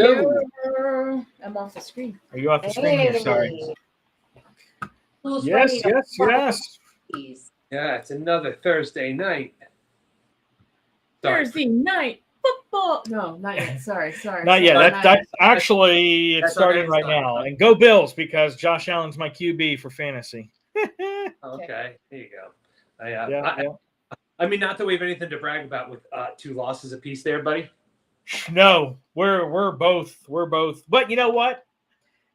Hello. I'm off the screen. Are you off the screen here? Sorry. Who's Yes, ready to yes, play, yes. please? Yeah, it's another Thursday night. Sorry. Thursday night football. No, not yet. Sorry. Not yet. Sorry, That's actually it's That's starting on right next now. time. And go Bills because Josh Allen's my QB for fantasy. Okay, there you go. I mean, not that we have anything to brag about with 2 losses apiece there, buddy. No, we're both. But you know what?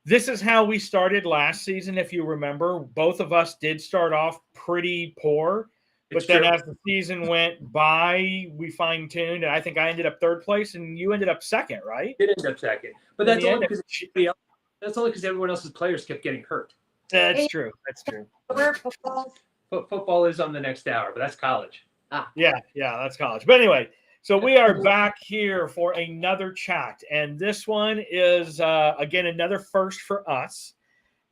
This is how we started last season. If you remember, both of us did start off pretty poor, but It's then true. as the season went by, we fine tuned, and I think I ended up 3rd place, and you ended up 2nd, right? It ended up second, but In that's the only end, because everyone else's players kept getting hurt. That's true. That's true. Football. Football is on the next hour, but that's college. Yeah, that's college. But anyway, so we are back here for another chat, and this one is again another first for us,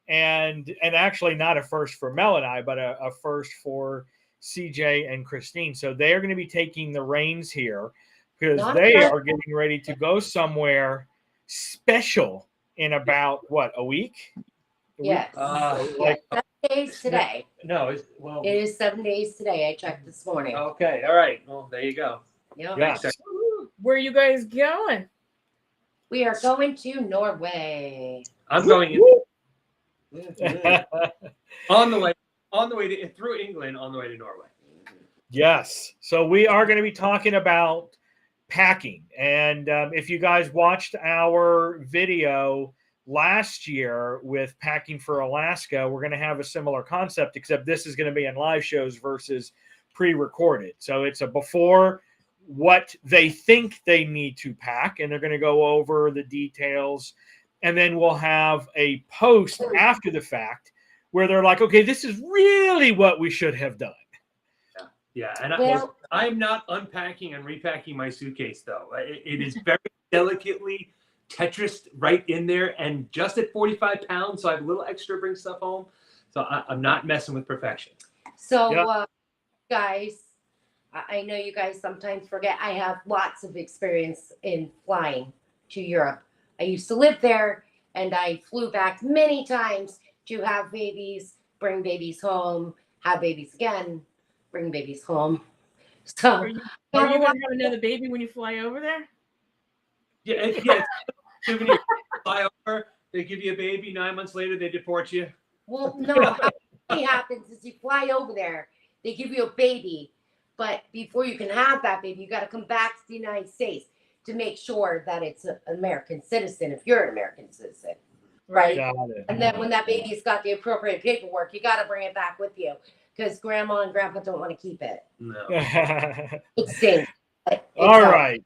and actually not a first for Mel and I, but a first for CJ and Kristine. So they are going to be taking the reins here because they are getting ready to go somewhere special in about a week? Yes. Like 7 days today. No, It is 7 days today. I checked this morning. Okay, all right. Well, there you go. Yep. yes. Where are you guys going? We are going to Norway. I'm going in. on the way to through England on the way to Norway. Yes. So we are going to be talking about packing. And if you guys watched our video last year with packing for Alaska, we're going to have a similar concept, except this is going to be in live shows versus pre-recorded. So it's a before what they think they need to pack, and they're going to go over the details. And then we'll have a post after the fact where they're like, okay, this is really what we should have done. Yeah, and I'm not unpacking and repacking my suitcase, though. It is very delicately Tetris right in there, and just at 45 pounds, so I have a little extra to bring stuff home. So I'm not messing with perfection. So, guys, I know you guys sometimes forget I have lots of experience in flying to Europe. I used to live there, and I flew back many times to have babies, bring babies home, have babies again, bring babies home. So, Are you going to have another baby when you fly over there? Yeah. Fly over, they give you a baby. 9 months later, they deport you. Well, no, what happens is you fly over there, they give you a baby, but before you can have that baby, you got to come back to the United States to make sure that it's an American citizen, if you're an American citizen, right? And then when that baby's got the appropriate paperwork, you got to bring it back with you because grandma and grandpa don't want to keep it. No. It stinks. All right.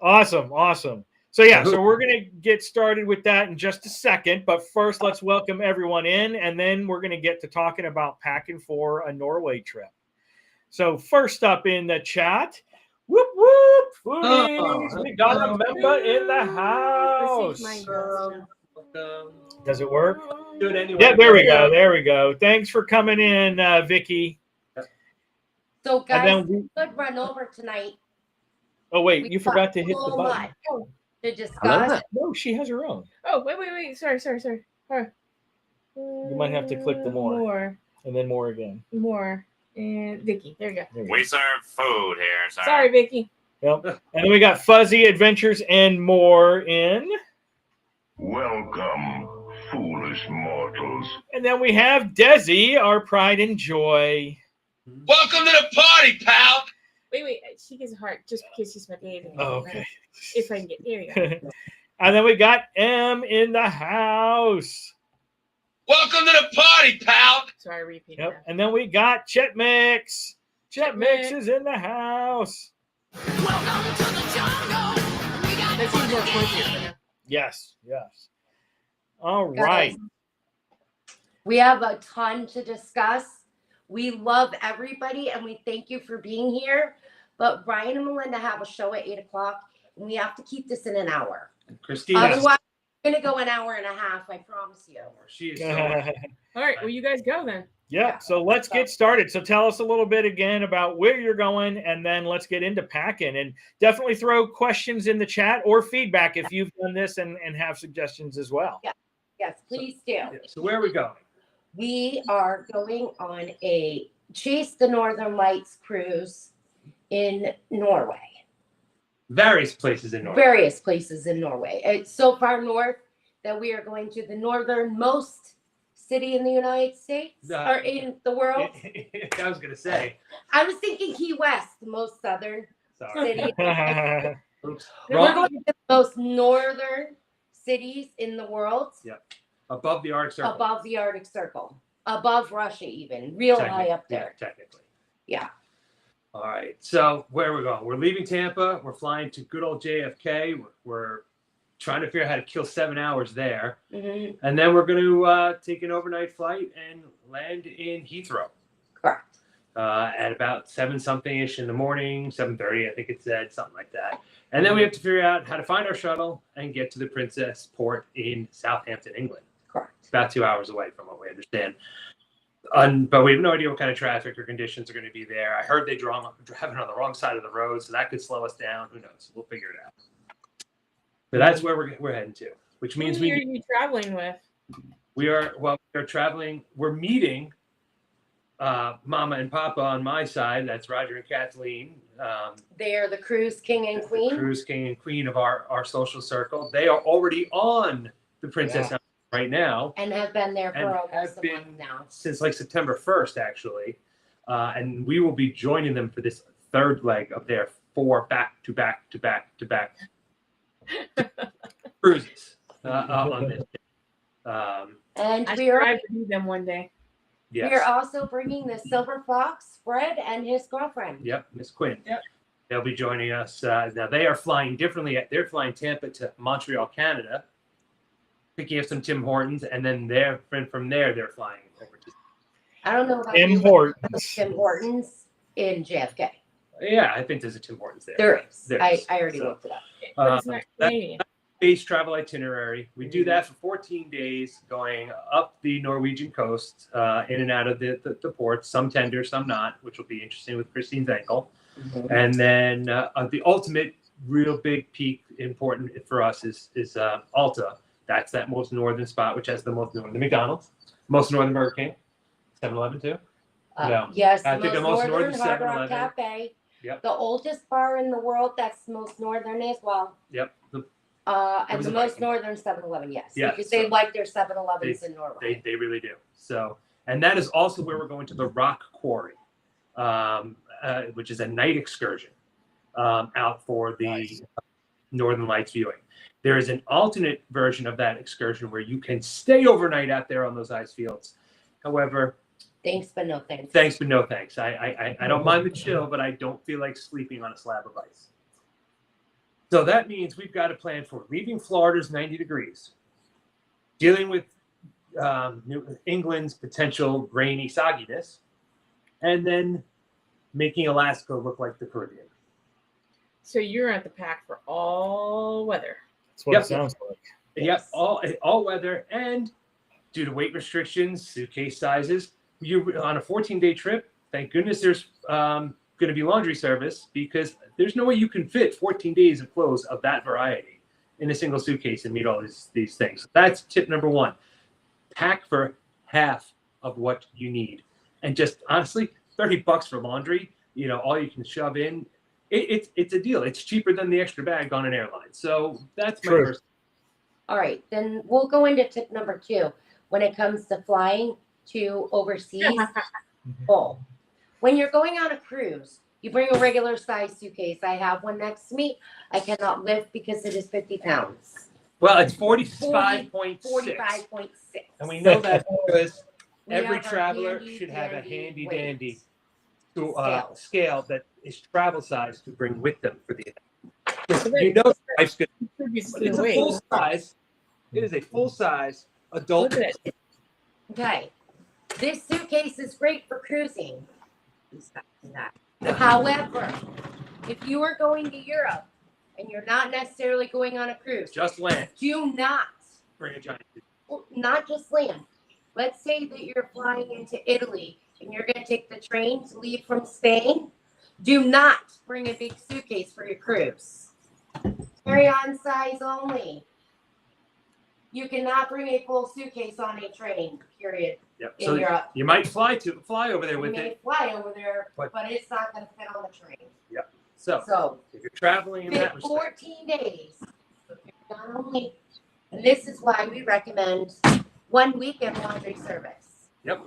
Awesome. So we're going to get started with that in just a second. But first, let's welcome everyone in, and then we're going to get to talking about packing for a Norway trip. So first up in the chat, whoop, whoop, foodies. We got a member in the house. Does it work? Do it anyway. Yeah, there we go. Thanks for coming in, Vicky. So, guys, we could run over tonight. Oh, wait, you forgot to hit the button. To discuss. No, she has her own. Oh, wait. Sorry. You might have to click the more. And then more again. More. And Vicky, there you go. We serve food here. Sorry, Vicky. Yep. And then we got Fuzzy Adventures and more in. Welcome, foolish mortals. And then we have Desi, our pride and joy. Welcome to the party, pal. Wait. She gets a heart just because she's my baby. Oh, okay. If I can get there, you go. And then we got M in the house. Welcome to the party, pal. Sorry, repeat. Yep. And then we got Chet Mix. Chet Mix is in the house. Welcome to the jungle. We got That seems more appropriate. Yes. All right. Guys, we have a ton to discuss. We love everybody, and we thank you for being here. But Brian and Melinda have a show at 8 o'clock, and we have to keep this in an hour. Kristine. Otherwise, we're going to go an hour and a half, I promise you. She is All right, well, you guys go then. Yeah. So let's get started. So tell us a little bit again about where you're going, and then let's get into packing. And definitely throw questions in the chat or feedback if you've done this and have suggestions as well. Yeah. Yes, please do. Yeah, so where are we going? We are going on a Chase the Northern Lights cruise in Norway. Various places in Norway. Various places in Norway. It's so far north that we are going to the northernmost city in the United States or in the world. I was gonna say. I was thinking Key West, the most southern Sorry. city. Oops. We're Wrong. going to the most northern cities in the world. Yeah. Above the Arctic Circle. Above the Arctic Circle. Above Russia even. Real high up there. Yeah, technically. Yeah. All right. So where are we going? We're leaving Tampa. We're flying to good old JFK. We're trying to figure out how to kill 7 hours there. Mm-hmm. And then we're going to take an overnight flight and land in Heathrow. Correct. At about 7-something-ish in the morning, 7:30, I think it said, something like that. And then we have to figure out how to find our shuttle and get to the Princess Port in Southampton, England. Correct. About 2 hours away from what we understand. But we have no idea what kind of traffic or conditions are going to be there. I heard they driving on the wrong side of the road, so that could slow us down. Who knows? We'll figure it out. So that's where we're heading to, which means Who are you traveling with? we're traveling. We're meeting Mama and Papa on my side. That's Roger and Kathleen. They are the cruise king and The queen. cruise king and queen of our social circle. They are already on the Princess Island right now. And have been there for And almost have a been month now. since like September 1st, actually. And we will be joining them for this third leg of their 4 back-to-back cruises on this. And I we are strive to do them one day. Yes. we are also bringing the Silver Fox, Fred, and his girlfriend. Yep, Miss Quinn. Yep. They'll be joining us. Now they are flying differently. They're flying Tampa to Montreal, Canada, picking up some Tim Hortons, and then from there they're flying over to. I don't know about Tim you, but Hortons. Tim Hortons in JFK. Yeah, I think there's a Tim Hortons there. There is. There I is. already So, looked it up. But it's not that- Canadian. Base travel itinerary. We do that for 14 days, going up the Norwegian coast, in and out of the ports. Some tender, some not, which will be interesting with Kristine's ankle. And then the ultimate, real big peak, important for us is Alta. That's that most northern spot, which has the most northern McDonald's, most northern Burger King, 7-Eleven too. No. Yes, I the think the most most northern northern Hard Rock 7-Eleven. Cafe. Yep. The oldest bar in the world that's most northern as well. Yep. And was the a most Viking. northern 7-Eleven, yes. Yeah, Because they so- like their 7-Elevens in Norway. They really do. So, and that is also where we're going to the Rock Quarry, which is a night excursion out for the Northern Lights viewing. There is an alternate version of that excursion where you can stay overnight out there on those ice fields. However, Thanks, but no thanks. thanks but no thanks. I don't mind the chill, but I don't feel like sleeping on a slab of ice. So that means we've got to plan for leaving Florida's 90 degrees, dealing with New England's potential rainy sogginess, and then making Alaska look like the Caribbean. So you're at the pack for all weather. That's what Yep. it sounds like. Yep, all weather, and due to weight restrictions, suitcase sizes, you're on a 14-day trip. Thank goodness there's going to be laundry service, because there's no way you can fit 14 days of clothes of that variety in a single suitcase and meet all these things. That's tip number 1. Pack for half of what you need. And just honestly, $30 for laundry, all you can shove in, it's a deal. It's cheaper than the extra bag on an airline. So that's my True. first. All right, then we'll go into tip number 2 when it comes to flying to overseas. Full. When you're going on a cruise, you bring a regular size suitcase. I have one next to me. I cannot lift because it is 50 pounds. Well, it's 45.6. 45.6. And we know that because We every have our traveler handy should have a dandy handy weight dandy scale. scale that is travel size to bring with them for the So event. Life's good. Contributes But to it's the a weight. full size. It is a full size adult. Look at it. Okay. This suitcase is great for cruising. However, if you are going to Europe and you're not necessarily going on a cruise, Just land. do not, Bring a giant. not just land, let's say that you're flying into Italy and you're going to take the train to leave from Spain. Do not bring a big suitcase for your cruise. Carry-on size only. You cannot bring a full suitcase on a train, period. Yep. In So Europe. you might fly over there You with may it. fly over there, But- but it's not going to fit on the train. Yep. So So if you're traveling in fit that respect, 14 days. Not only, and this is why we recommend 1 weekend laundry service. yep.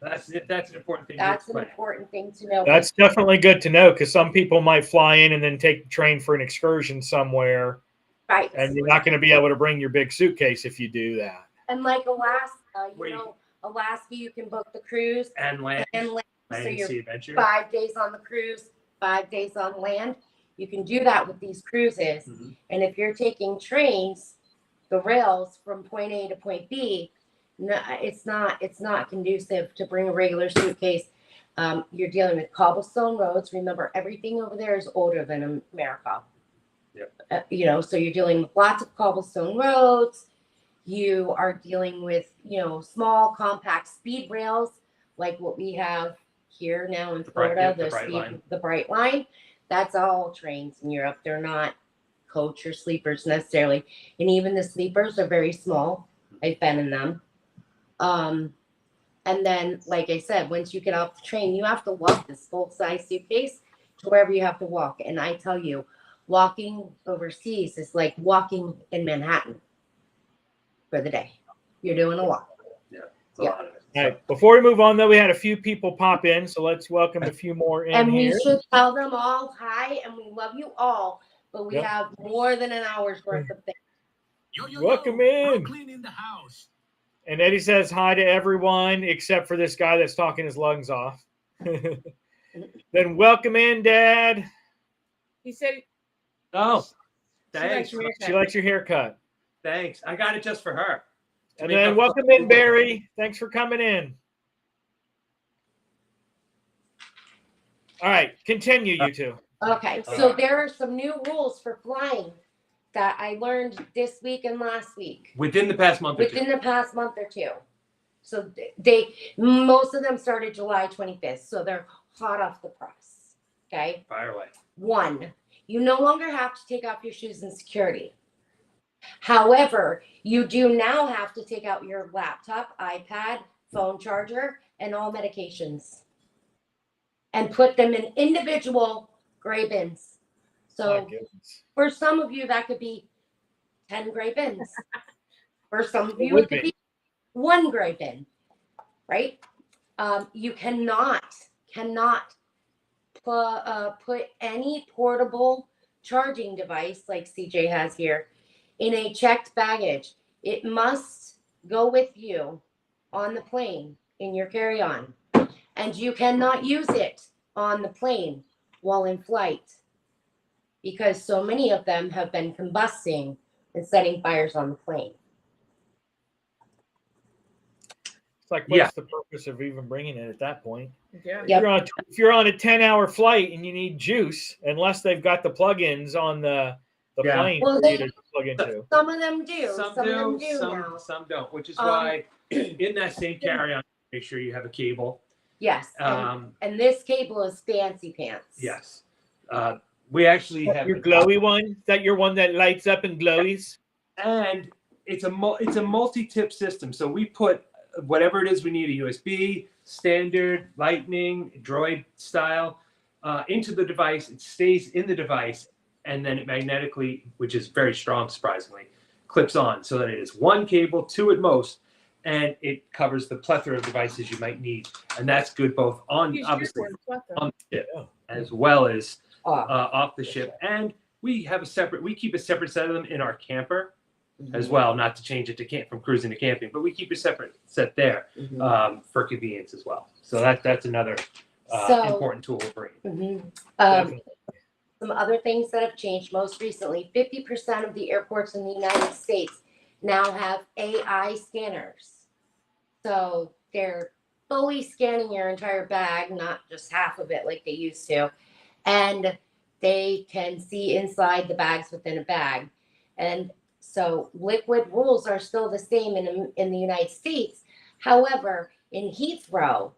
That's an important thing. That's to an explain. important thing to know. That's definitely good to know because some people might fly in and then take the train for an excursion somewhere, Right. and you're not going to be able to bring your big suitcase if you do that. And like Alaska, Wait. Alaska, you can book the cruise And land, and land. So land you're sea adventure. 5 days on the cruise, 5 days on land. You can do that with these cruises. Mhm. And if you're taking trains, the rails from point A to point B, no, it's not conducive to bring a regular suitcase. You're dealing with cobblestone roads. Remember, everything over there is older than America. Yep. So you're dealing with lots of cobblestone roads. You are dealing with, small compact speed rails like what we have here now in Florida, the Bright Line. the Bright Line. That's all trains in Europe. They're not coach or sleepers necessarily. And even the sleepers are very small. I've been in them. And then, like I said, once you get off the train, you have to walk this full-size suitcase to wherever you have to walk. And I tell you, walking overseas is like walking in Manhattan for the day. You're doing a lot. It's a lot of it. All right. Before we move on, though, we had a few people pop in, so let's welcome a few more in And here. we should tell them all hi, and we love you all. But we Yep. have more than an hour's worth of things. Welcome in. Brooklyn in the house. And Eddie says hi to everyone except for this guy that's talking his lungs off. Then welcome in, Dad. He said Oh, she thanks. likes your haircut. She likes your haircut. Thanks. I got it just for her. And then welcome in, Barry. Thanks for coming in. All right, continue, you two. Okay, so there are some new rules for flying that I learned this week and last week. Within the past month or two. Within the past month or two. So most of them started July 25th. So they're hot off the press. Okay. Fire away. 1, you no longer have to take off your shoes in security. However, you do now have to take out your laptop, iPad, phone charger, and all medications and put them in individual gray bins. My So goodness. for some of you, that could be 10 gray bins. For some of you, would it could be. be 1 gray bin, right? You cannot put any portable charging device like CJ has here in a checked baggage. It must go with you on the plane in your carry-on, and you cannot use it on the plane while in flight because so many of them have been combusting and setting fires on the plane. It's like, what's the purpose of even bringing it at that point? Yeah. Yep. If you're on a 10-hour flight and you need juice, unless they've got the plugins on the Yeah. plane Well, for you to plug into. Some of them do. Some Some of them do, do now. some don't, which is why in that same carry-on, make sure you have a cable. Yes. And this cable is fancy pants. Yes. We actually have Your glowy one? Is that your one that lights up and glowies? and it's a multi-tip system. So we put whatever it is we need, a USB, standard, lightning, droid style, into the device. It stays in the device, and then it magnetically, which is very strong, surprisingly, clips on so that it is 1 cable, 2 at most, and it covers the plethora of devices you might need. And that's good both on, Use obviously, your word, on the ship Yeah. as well as Off. off the ship. And we keep a separate set of them in our camper as well, not to change it to from cruising to camping, but we keep a separate set there for convenience as well. So that's another important tool we're bringing. Definitely. Some other things that have changed most recently, 50% of the airports in the United States now have AI scanners. So they're fully scanning your entire bag, not just half of it like they used to. And they can see inside the bags within a bag. And So liquid rules are still the same in the United States. However, in Heathrow,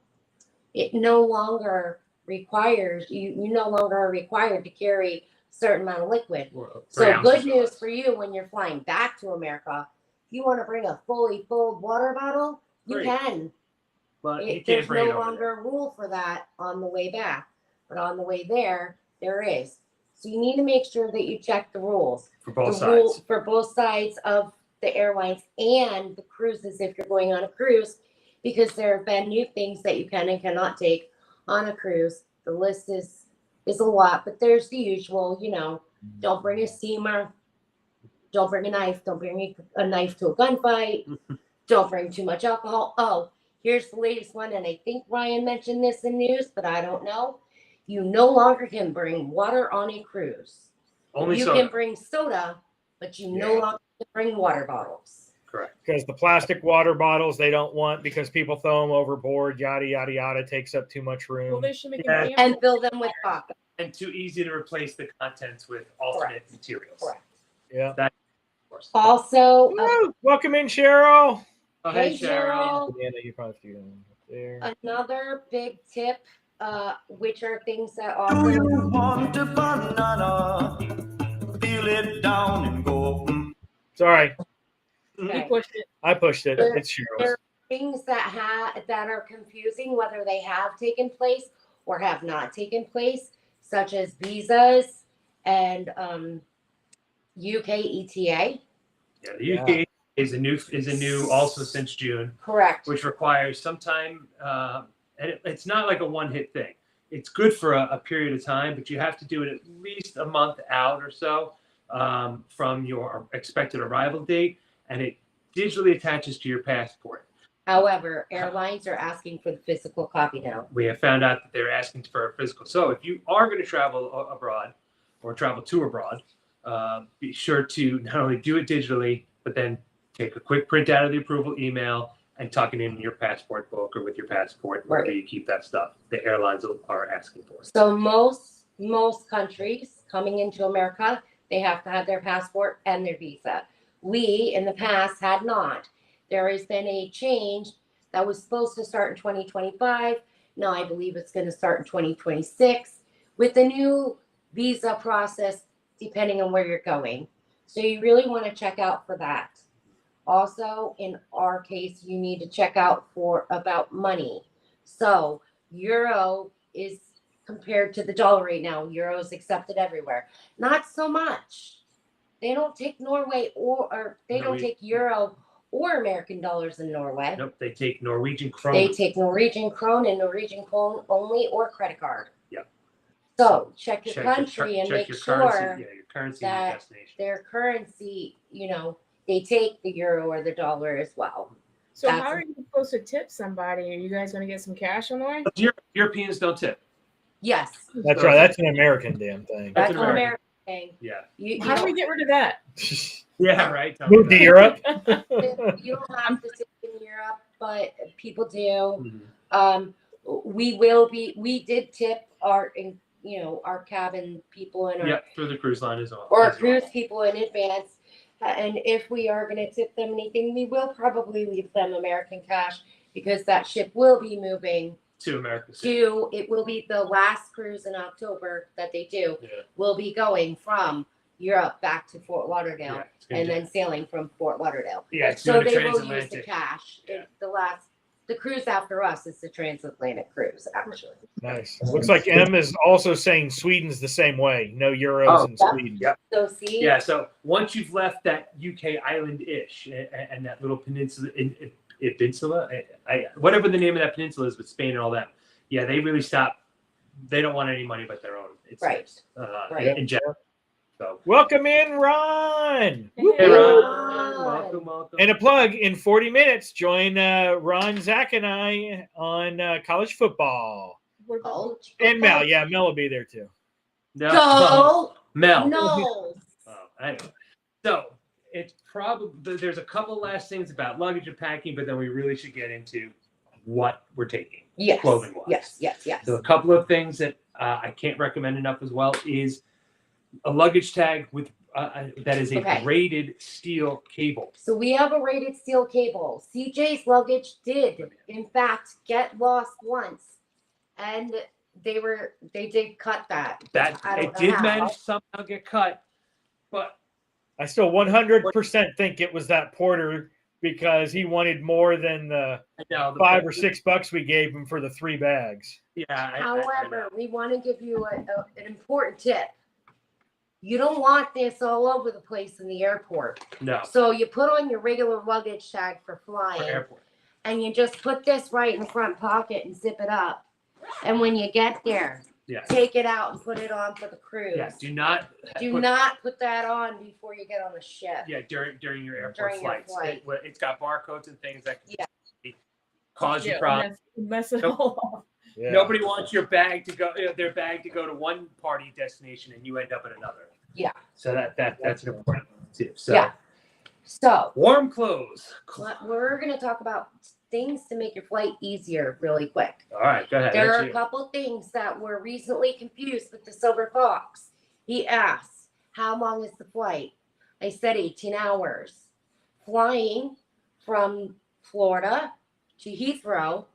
it no longer requires you no longer are required to carry a certain amount of liquid. So good news for you when you're flying back to America. If you want to bring a fully filled water bottle, you Great. can. But you can't There's bring no it over longer a rule for that on the way back, but on the way there is. So you need to make sure that you check the rules. for both The rule sides. for both sides of the airlines and the cruises if you're going on a cruise, because there have been new things that you can and cannot take on a cruise. The list is a lot, but there's the usual, don't bring a steamer, don't bring a knife, don't bring a knife to a gunfight, don't bring too much alcohol. Oh, here's the latest one, and I think Ryan mentioned this in news, but I don't know. You no longer can bring water on a cruise. Only You soda. can bring soda, but you no longer can bring water bottles. Correct. Because the plastic water bottles they don't want because people throw them overboard, yada, yada, yada, takes up too much Well, room. they should make Yeah. them And fill them with vodka. And too easy to replace the contents with alternate materials. Correct. Yeah. Of course. Also, Woo! Welcome in, Cheryl. Oh, hey, Cheryl. Diana, you probably see them there. Another big tip, which are things that Do also you want a banana? Peel it down and go. Sorry, You okay. pushed it. I pushed it. There- It's Cheryl's. there are things that are confusing whether they have taken place or have not taken place, such as visas and UK ETA. Yeah, the UK is a new also since June, Correct. which requires some time, and it's not like a one-hit thing. It's good for a period of time, but you have to do it at least a month out or so from your expected arrival date, and it digitally attaches to your passport. However, airlines are asking for the physical copy now. We have found out that they're asking for a physical. So if you are going to travel abroad or travel to abroad, be sure to not only do it digitally, but then take a quick print out of the approval email and tuck it in your passport book or with your passport, wherever you keep that stuff. The airlines are asking for it. So most countries coming into America, they have to have their passport and their visa. We in the past had not. There has been a change that was supposed to start in 2025. Now I believe it's going to start in 2026 with the new visa process, depending on where you're going. So you really want to check out for that. Also, in our case, you need to check out for about money. So euro is compared to the dollar right now. Euro is accepted everywhere. Not so much. They don't take Norway or they don't take euro or American dollars in Norway. Nope, they take Norwegian krone. They take Norwegian krone and Norwegian krone only or credit card. Yep. So check your country and check make your sure currency, your currency and your that destination. their currency, they take the euro or the dollar as well. So That's- how are you supposed to tip somebody? Are you guys going to get some cash on the way? Europeans don't tip. Yes, That's right. That's an American damn thing. that's an an American. American thing. Yeah. You How do we don't, get rid of that? Yeah, right. Tell me Move to about it. Europe. you don't have to tip in Europe, but people do. Mhm. We did tip our cabin people and our Yep, through the cruise line as well. or as well. cruise people in advance. And if we are going to tip them anything, we will probably leave them American cash because that ship will be moving To America. it will be the last cruise in October that they do, Yeah. will be going from Europe back to Fort Lauderdale Yeah, it's gonna and do- then sailing from Fort Lauderdale. yeah, it's So doing they the will use the transatlantic. cash. Yeah. The cruise after us is the transatlantic cruise, actually. Nice. Looks like M is also saying Sweden's the same way. No euros in yeah. Sweden. Yep. So see, Yeah, so once you've left that UK island-ish and that little peninsula, whatever the name of that peninsula is with Spain and all that, yeah, they really stop. They don't want any money but their own. It's Right. Right. In general. So, Welcome in, Ron. hey, Ron. Ron. Welcome. And a plug in 40 minutes, join Ron, Zach, and I on college football. What about- oh, And Mel. Yeah, Mel will be there too. go Mel. no. Oh, anyway. So it's probably there's a couple last things about luggage and packing, but then we really should get into what we're taking. Yes. Clothing-wise. Yes. So a couple of things that I can't recommend enough as well is a luggage tag with that is a Okay. braided steel cable. So we have a rated steel cable. CJ's luggage did, in fact, get lost once, and they did cut that. That I don't it know did how. manage to somehow get cut, but I still 100% think it was that porter because he wanted more than the I know the $5 or $6 we gave him for the 3 bags. Yeah. I However, know. we want to give you an important tip. You don't want this all over the place in the airport. No. So you put on your regular luggage tag for For flying, airport. and you just put this right in the front pocket and zip it up. And when you get there, Yes. take it out and put it on for the cruise. Yeah. Do not. Do not put that on before you get on the ship. Yeah. During your airport During your flights, flight. it's got barcodes and things that can Yeah. cause you Yeah, problems. mess it all up. Yeah. Nobody wants their bag to go to one party destination and you end up at another. Yeah. So that's an important tip. So Yeah. So warm clothes. we're going to talk about things to make your flight easier really quick. All right, go ahead. There That's are a you. couple things that were recently confused with the Silver Fox. He asked, how long is the flight? I said 18 hours. Flying from Florida to Heathrow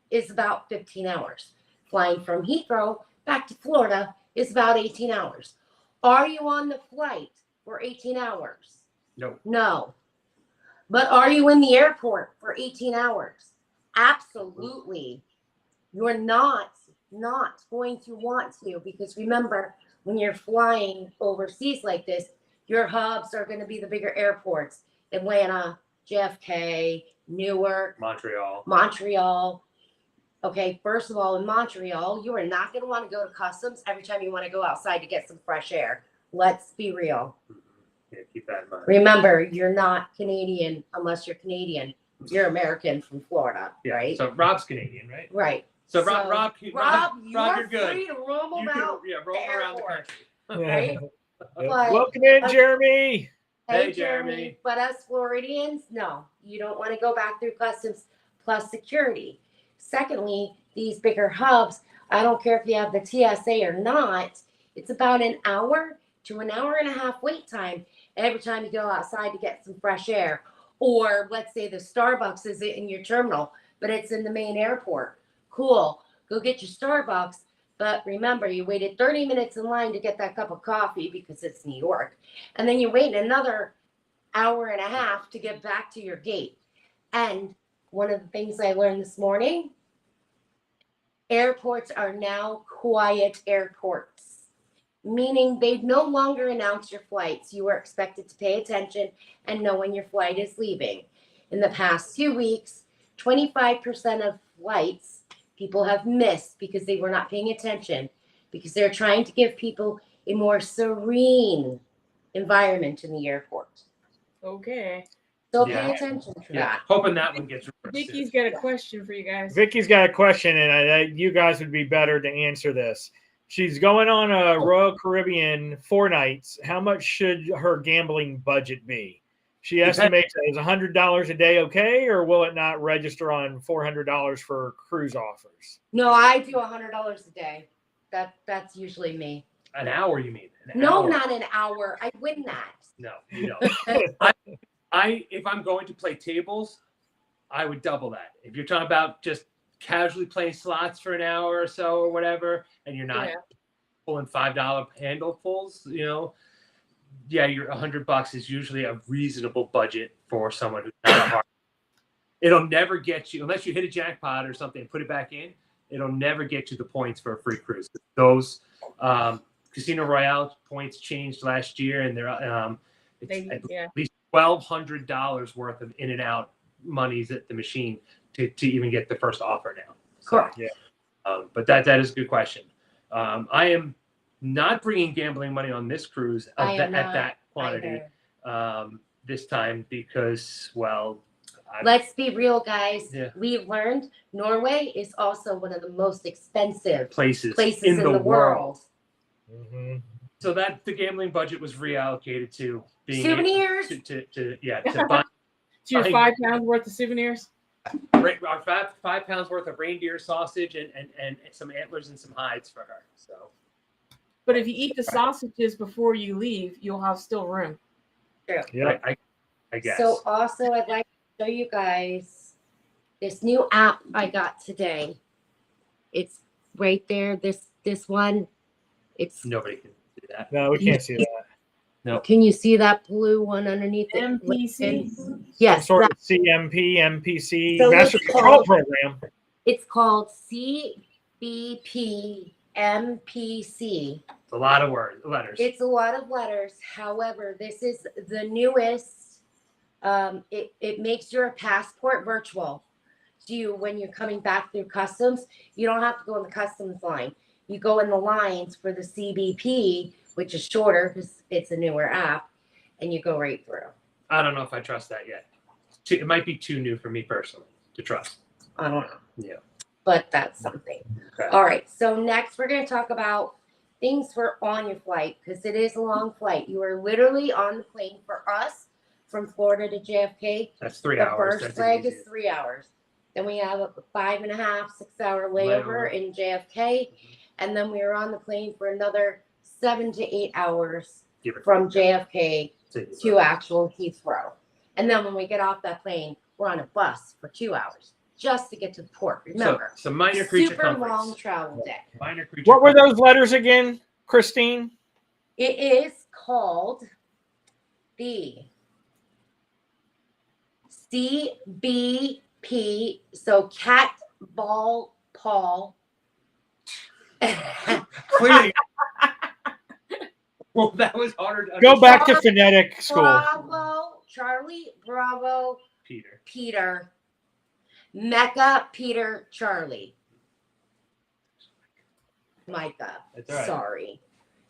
is about 15 hours. Flying from Heathrow back to Florida is about 18 hours. Are you on the flight for 18 hours? No. No. But are you in the airport for 18 hours? Absolutely. You're not going to want to, because remember, when you're flying overseas like this, your hubs are going to be the bigger airports: Atlanta, JFK, Newark, Montreal. Okay, first of all, in Montreal, you are not going to want to go to customs every time you want to go outside to get some fresh air. Let's be real. Yeah, keep that in mind. Remember, you're not Canadian unless you're Canadian. You're American from Florida, Yeah. right? So Rob's Canadian, right? Right. So Rob, you're good. free to roam You about. can roam around the airport. country. Right? But- Welcome in, Jeremy. Hey, Jeremy. But us Floridians, no, you don't want to go back through customs plus security. Secondly, these bigger hubs, I don't care if you have the TSA or not, it's about an hour to an hour and a half wait time every time you go outside to get some fresh air. Or let's say the Starbucks is in your terminal, but it's in the main airport. Cool. Go get your Starbucks. But remember, you waited 30 minutes in line to get that cup of coffee because it's New York. And then you wait another hour and a half to get back to your gate. And one of the things I learned this morning, airports are now quiet airports, meaning they no longer announce your flights. You are expected to pay attention and know when your flight is leaving. In the past 2 weeks, 25% of flights people have missed because they were not paying attention, because they're trying to give people a more serene environment in the airport. Okay. So Yeah. pay attention to Yeah. that. Hoping that one gets reversed Vicky's soon. got a question for you guys. Vicky's got a question, and you guys would be better to answer this. She's going on a Royal Caribbean 4 nights. How much should her gambling budget be? She estimates that is $100 a day okay, or will it not register on $400 for cruise offers? No, I do $100 a day. That's usually me. An hour, you mean? An No, hour. not an hour. I win that. No, you don't. I if I'm going to play tables, I would double that. If you're talking about just casually playing slots for an hour or so or whatever, and you're not pulling $5 handlefuls, yeah, your $100 is usually a reasonable budget for someone who's not a hard. It'll never get you, unless you hit a jackpot or something and put it back in. It'll never get you the points for a free cruise. Those Casino Royale points changed last year, and they're at least $1,200 worth of in and out monies at the machine to even get the first offer now. So, Correct. Yeah. But that is a good question. I am not bringing gambling money on this cruise I at am not that quantity either. this time because, well, Let's be real, guys. Yeah. We've learned Norway is also one of the most expensive places in the world. Mm-hmm. So that the gambling budget was reallocated to being Souvenirs. to buy It's your I- £5 worth of souvenirs. our 5 pounds worth of reindeer sausage and some antlers and some hides for her. So But if you eat the sausages before you leave, you'll have still room. True. Yeah. I guess. So also, I'd like to show you guys this new app I got today. It's right there. This one. It's Nobody can do that. No, we can't see that. No. Can you see that blue one underneath it? MPC. Some Yes, sort that- of CMP, MPC, So Master it's Control called- Program. it's called CBP MPC. It's a lot of letters. It's a lot of letters. However, this is the newest. It makes your passport virtual. So when you're coming back through customs, you don't have to go in the customs line. You go in the lines for the CBP, which is shorter because it's a newer app, and you go right through. I don't know if I trust that yet. It might be too new for me personally to trust. I don't know. Yeah. But that's something. Okay. All right. So next we're going to talk about things for on your flight because it is a long flight. You are literally on the plane for us from Florida to JFK. That's 3 The hours. first That's leg easy. is 3 hours. Then we have a 5.5, 6 hour layover Layover. in JFK. And then we are on the plane for another 7 to 8 hours Give it from JFK to to actual Heathrow. And then when we get off that plane, we're on a bus for 2 hours just to get to the port. Remember, So minor creature super comforts. long travel day. Minor creature. What were comforts. those letters again, Kristine? It is called the CBP, so cat, ball, paw. Clearly. Well, that was harder to Go understand. back to phonetic school. Bravo, Charlie, Bravo, Peter. Peter, Mecca, Peter, Charlie. Micah, That's all right. sorry.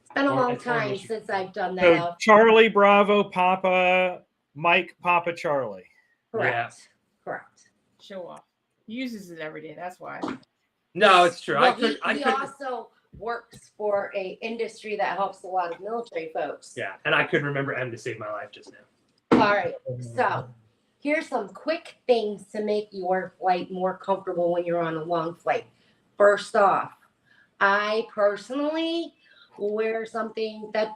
It's been a Or- long it's time almost- since I've done that. So out. Charlie, Bravo, Papa, Mike, Papa, Charlie. Correct. Correct. Show off. He uses it every day. That's why. No, it's true. Well, I he could. also works for a industry that helps a lot of military folks. Yeah, and I couldn't remember M to save my life just now. All right. So here's some quick things to make your flight more comfortable when you're on a long flight. First off, I personally wear something that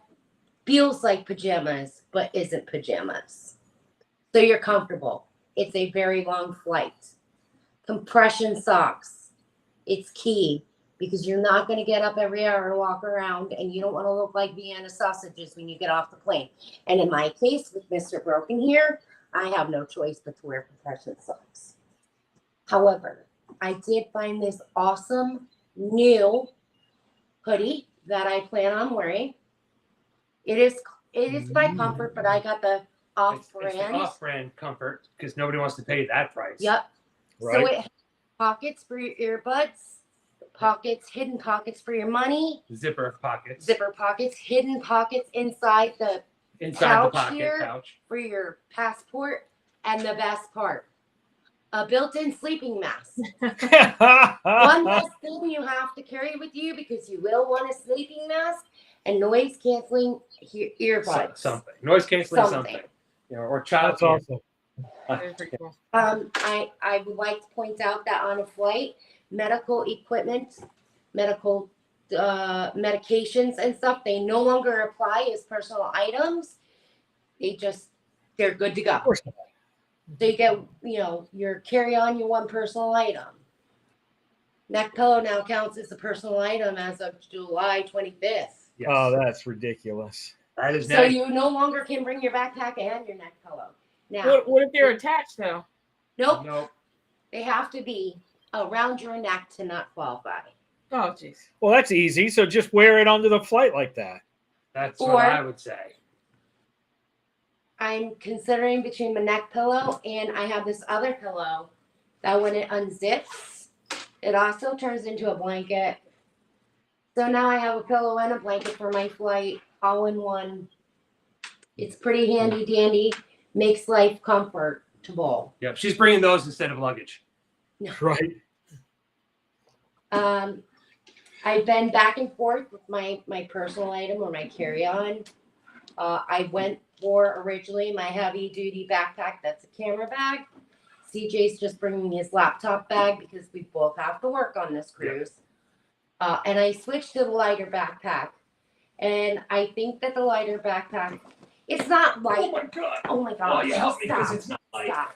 feels like pajamas but isn't pajamas. So you're comfortable. It's a very long flight. Compression socks. It's key because you're not going to get up every hour and walk around, and you don't want to look like Vienna sausages when you get off the plane. And in my case, with Mr. Broken here, I have no choice but to wear compression socks. However, I did find this awesome new hoodie that I plan on wearing. It is by Comfort, but I got the It's the off-brand. off-brand comfort because nobody wants to pay that price. Yep. Right. So it has pockets for your earbuds, pockets, hidden pockets for your money, Zipper pockets. zipper pockets, hidden pockets inside the Inside the pouch pocket here. pouch. for your passport, and the best part, a built-in sleeping mask. One less thing you have to carry with you because you will want a sleeping mask and noise canceling earbuds. Something. Noise canceling Something. something. You know, or child That's care. awesome. That is pretty cool. I would like to point out that on a flight, medical equipment, medical medications and stuff, they no longer apply as personal items. They're good to go. Of course not. They get, your carry-on, your one personal item. Neck pillow now counts as a personal item as of July 25th. Yes. Oh, that's ridiculous. that is So nice. you no longer can bring your backpack and your neck pillow. Now, What if they're attached though? nope, Nope. they have to be around your neck to not qualify. Oh, jeez. Well, that's easy. So just wear it onto the flight like that. That's Or- what I would say. I'm considering between my neck pillow and I have this other pillow that when it unzips, it also turns into a blanket. So now I have a pillow and a blanket for my flight all in one. It's pretty handy dandy, makes life comfortable. Yep. She's bringing those instead of luggage. Right. I've been back and forth with my personal item or my carry-on. I went for originally my heavy duty backpack. That's a camera bag. CJ's just bringing his laptop bag because we both have to work on this cruise. And I switched to the lighter backpack And I think that the lighter backpack, it's not light. Oh my god. Oh my God. Oh, you help me because Stop. it's not light. Stop.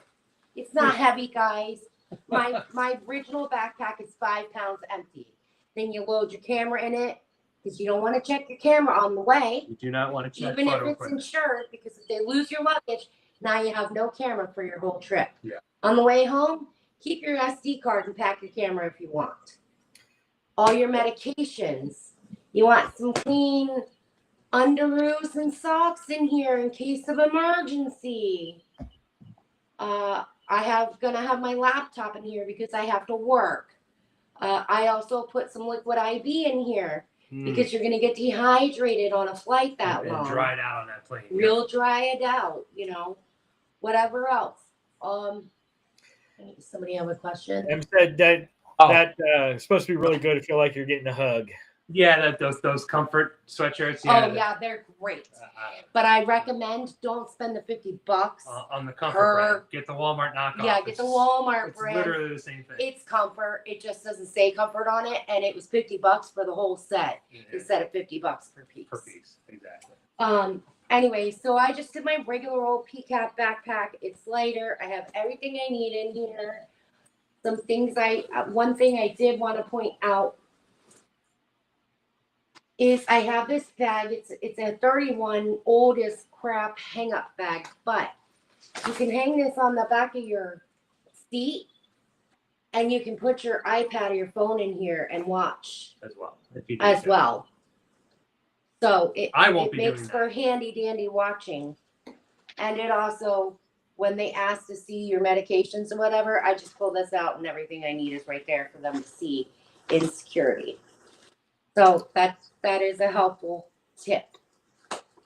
It's not heavy, guys. My original backpack is 5 pounds empty. Then you load your camera in it because you don't want to check your camera on the way. You do not want to check Even if photo it's equipment. insured, because if they lose your luggage, now you have no camera for your whole trip. Yeah. On the way home, keep your SD card and pack your camera if you want. All your medications. You want some clean underoos and socks in here in case of emergency. Gonna have my laptop in here because I have to work. I also put some liquid IV in here because you're gonna get dehydrated on a flight that and long. dried out on that plane. Real dry it out, whatever else. Somebody have a question? Em said that it's supposed to be really good if you feel like you're getting a hug. Yeah, those comfort sweatshirts. Oh yeah, they're great. But I recommend don't spend the $50 on the comfort per- brand. Get the Walmart knockoff. Yeah, get the Walmart It's brand. literally the same thing. It's comfort. It just doesn't say comfort on it, and it was $50 for the whole set instead of $50 per piece. Per piece, exactly. Anyway, so I just did my regular old PCAP backpack. It's lighter. I have everything I need in here. Some things one thing I did want to point out is I have this bag. It's a 31 oldest crap hang up bag, but you can hang this on the back of your seat, and you can put your iPad or your phone in here and watch As well. If you do as so. well. So it be makes doing for handy dandy watching, and it also, when they ask to see your medications or whatever, I just pull this out and everything I need is right there for them to see in security. So that is a helpful tip.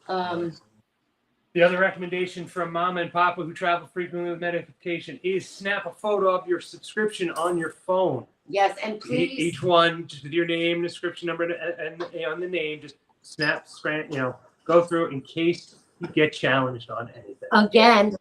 The other recommendation from Mama and Papa who travel frequently with medication is snap a photo of your subscription on your phone. Yes, and please. Each one, just with your name, description number, and on the name, just go through it in case you get challenged on anything. Again,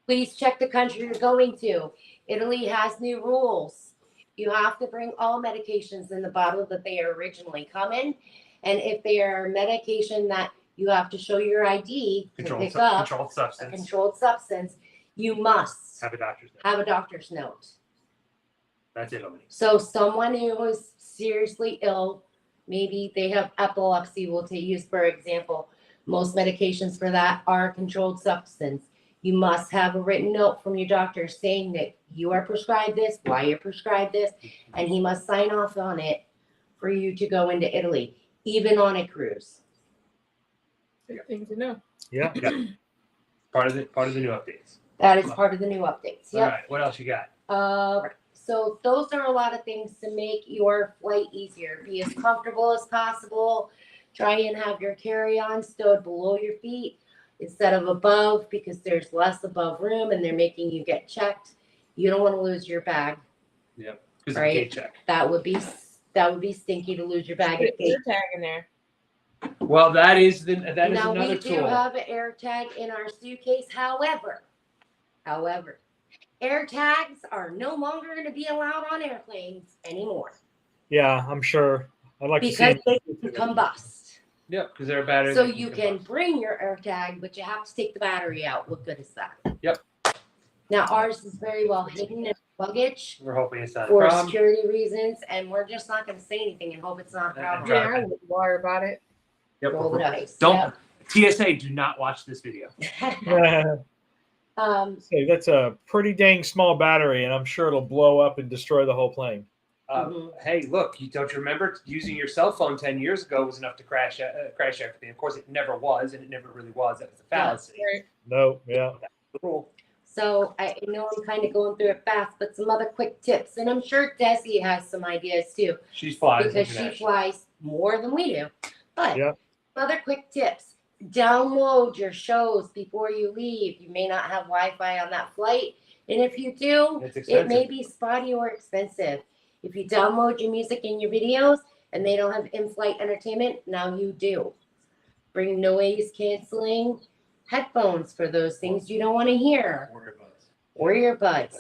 please check the country you're going to. Italy has new rules. You have to bring all medications in the bottle that they originally come in. And if they are medication that you have to show your ID to pick up, Controlled substance. a controlled substance, you must Have a doctor's note. have a doctor's note. That's Italy. So someone who is seriously ill, maybe they have epilepsy, we'll use for example. Most medications for that are a controlled substance. You must have a written note from your doctor saying that you are prescribed this, why you're prescribed this, and he must sign off on it for you to go into Italy, even on a cruise. Good thing to know. Yeah. Part of the new updates. That is part of the new updates. All Yep. right. What else you got? Right. So those are a lot of things to make your flight easier. Be as comfortable as possible. Try and have your carry-on stowed below your feet instead of above, because there's less above room and they're making you get checked. You don't want to lose your bag. Yep. Because Right. of the gate check. That would be stinky to lose your bag. Put at an gate. ear tag in there. Well, that is Now another we do tool. have an air tag in our suitcase. However, air tags are no longer going to be allowed on airplanes anymore Yeah, I'm sure. I'd like because to see. they can combust. Yep, because they're batteries. So you can bring your air tag, but you have to take the battery out. What good is that? Yep. Now ours is very well hidden in luggage We're hoping it's not a for problem. security reasons, and we're just not going to say anything and hope it's not a problem. Yeah, I wouldn't worry about it. Yep. Roll the dice. Don't. TSA, do not watch this video. Yep. Say, that's a pretty dang small battery, and I'm sure it'll blow up and destroy the whole plane. Hey, look, don't you remember using your cell phone 10 years ago was enough to crash everything? Of course, it never was, and it never really was. That was a fallacy. Right. No, yeah. That's the rule. So I know I'm kind of going through it fast, but some other quick tips, and I'm sure Desi has some ideas too, She's flying because she international. flies more than we do. But Yeah. some other quick tips: download your shows before you leave. You may not have Wi-Fi on that flight, and if you do, It's it expensive. may be spotty or expensive. If you download your music and your videos and they don't have in-flight entertainment, now you do. Bring noise canceling headphones for those things you don't want to hear, or earbuds.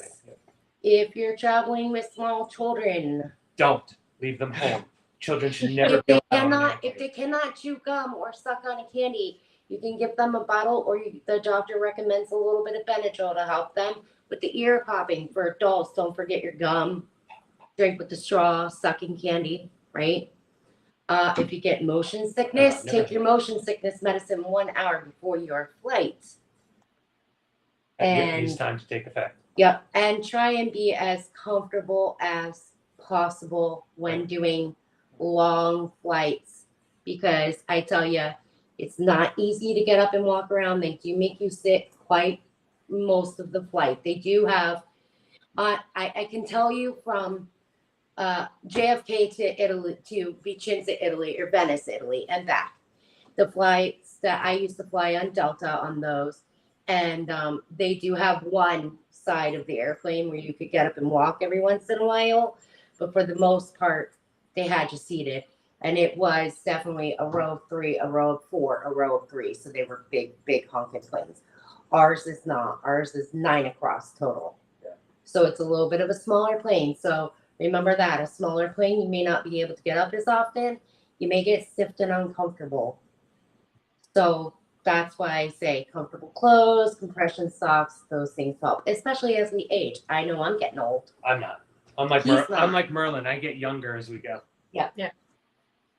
If you're traveling with small children, Don't leave them home. children should never If they go out on cannot, airplanes. if they cannot chew gum or suck on a candy, you can give them a bottle, or the doctor recommends a little bit of Benadryl to help them with the ear popping. For adults, don't forget your gum. Drink with the straw, sucking candy, right? If you get motion sickness, never take your motion sickness medicine 1 hour before your flight. It needs And time to take effect. yep, and try and be as comfortable as possible when doing long flights, because I tell you, it's not easy to get up and walk around. They do make you sit quite most of the flight. They do have, I can tell you from JFK to Italy, to Vicenza, Italy, or Venice, Italy, and back. The flights that I used to fly on Delta on those, and they do have one side of the airplane where you could get up and walk every once in a while, but for the most part, they had you seated, and it was definitely a row of 3, a row of 4, a row of 3. So they were big honking planes. Ours is not. Ours is 9 across total. Yeah. So it's a little bit of a smaller plane. So remember that, a smaller plane, you may not be able to get up as often. You may get stiff and uncomfortable. So that's why I say comfortable clothes, compression socks, those things help, especially as we age. I know I'm getting old. I'm not. I'm like He's not. I'm like Merlin. I get younger as we go.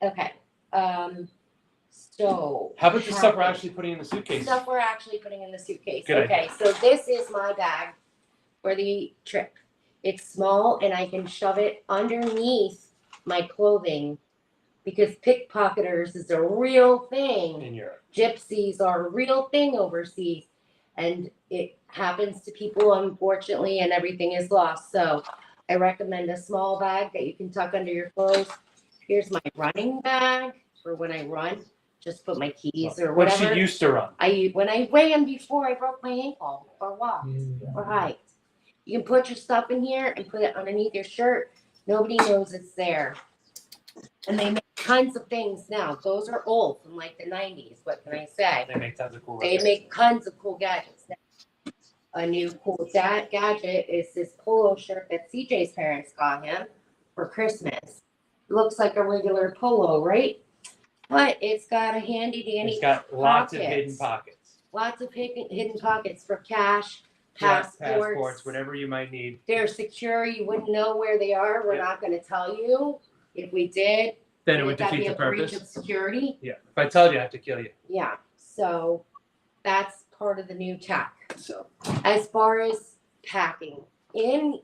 Okay. So How about the stuff we're actually putting in the suitcase? stuff we're actually putting in the suitcase. Good Okay, so this is my bag for the trip. It's small and I can shove it underneath my clothing because pickpocketers is a real thing. In Europe. Gypsies are a real thing overseas, and it happens to people, unfortunately, and everything is lost. So I recommend a small bag that you can tuck under your clothes. Here's my running bag for when I run. Just put my keys or When whatever. she used to run. When I ran before I broke my ankle or walked or hiked. You can put your stuff in here and put it underneath your shirt. Nobody knows it's there. And they make tons of things now. Those are old from like the 90s. What can I say? They make tons of cool. They make tons of cool gadgets now. A new cool gadget is this polo shirt that CJ's parents got him for Christmas. Looks like a regular polo, right? But it's got a handy dandy It's got lots of hidden pockets. pockets. Lots of hidden pockets for cash, Yeah, passports. whatever you might need. They're secure. You wouldn't know where they are. We're Yeah. not going to tell you. If we did, Then it would that'd defeat be the a breach purpose. of security. Yeah. If I tell you, I have to kill you. Yeah. So that's part of the new tech. So As far as packing in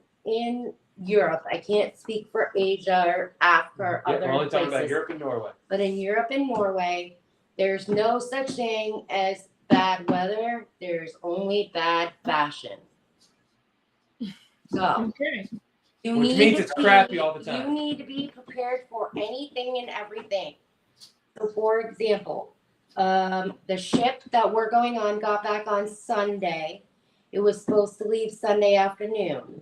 Europe, I can't speak for Asia or Africa or yeah, other we're only talking about places. Europe and Norway. But in Europe and Norway, there's no such thing as bad weather. There's only bad fashion. So Okay. you Which need means to it's crappy be- all the time. You need to be prepared for anything and everything. So, for example, the ship that we're going on got back on Sunday. It was supposed to leave Sunday afternoon.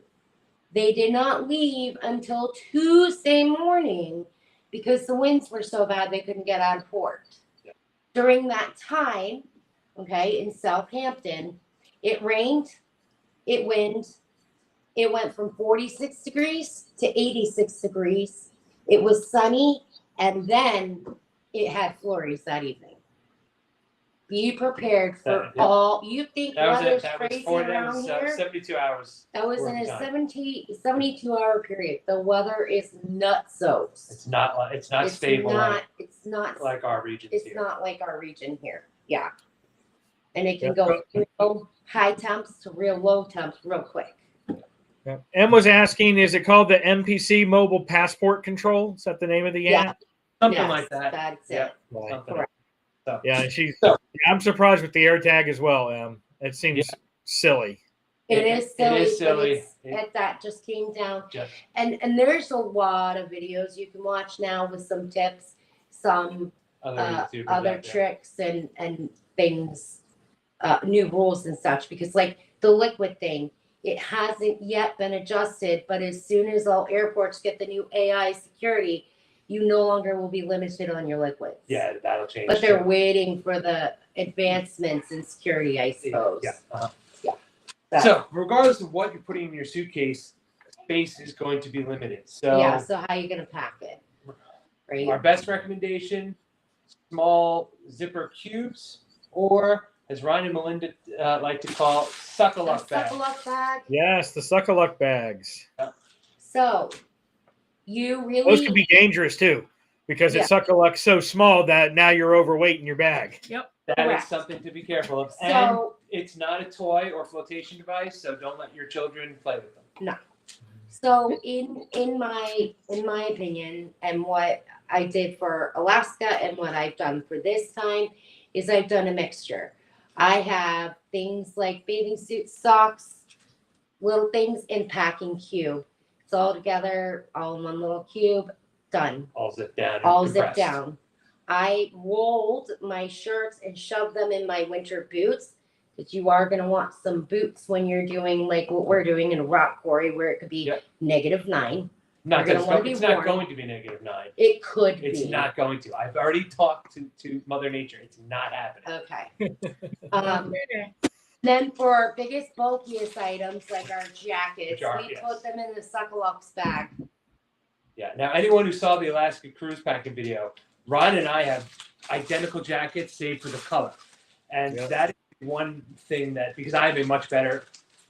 They did not leave until Tuesday morning because the winds were so bad they couldn't get out of port. Yeah. During that time, okay, in Southampton, it rained, it wind. It went from 46 degrees to 86 degrees. It was sunny, and then it had flurries that evening. Be prepared for Yeah. all. You think That was weather's it. That was crazy 40, around here? 72 hours. That was in worth a of time. 72-hour period. The weather is nutsos. It's not stable It's not. like our regions It's here. not like our region here. Yeah. And it can go from real high temps to real low temps real quick. Yeah. M was asking, is it called the MPC Mobile Passport Control? Is that the name of the Yeah. app? Something Yes, like that. That's Yeah. it. Right. Something Correct. So, Yeah, and she's. So- Yeah, I'm surprised with the AirTag as well. It seems silly. It is silly. It is silly. That just came down. Just- And there's a lot of videos you can watch now with some tips, some other YouTubers other out there. tricks and things, new rules and such. Because like the liquid thing, it hasn't yet been adjusted, but as soon as all airports get the new AI security, you no longer will be limited on your liquids. Yeah, that'll change. But they're too. waiting for the advancements in security, I suppose. Yeah. Uh-huh. So, So, regardless of what you're putting in your suitcase, space is going to be limited. So, yeah, so how are you gonna pack it? right? Our best recommendation: small zipper cubes, or as Ryan and Melinda like to call, suck-a-luck bags. Suck-a-luck bag. Yes, the Suck-a-Luck bags. So you really Those can be dangerous too, because Yeah. it's Suck-a-Luck so small that now you're overweight in your bag. Yep. That is Correct. something to be careful of. And So it's not a toy or flotation device, so don't let your children play with them. So in my opinion, and what I did for Alaska and what I've done for this time is I've done a mixture. I have things like bathing suits, socks, little things in packing cube. It's all together, all in one little cube, done. All zipped down. And All compressed. zipped down. I rolled my shirts and shoved them in my winter boots. But you are going to want some boots when you're doing like what we're doing in a rock quarry where it could be Yep. -9. Not You're gonna it's wanna be it's not warm. going to be -9. It could It's be. not going to. I've already talked to Mother Nature. It's not happening. Okay. Then for our biggest, bulkiest items like our jackets, we Yes. put them in the Suck-a-Luck's bag. Yeah. Now, anyone who saw the Alaska cruise packing video, Ron and I have identical jackets, save for the color, and Yep. that is one thing that, because I am a much better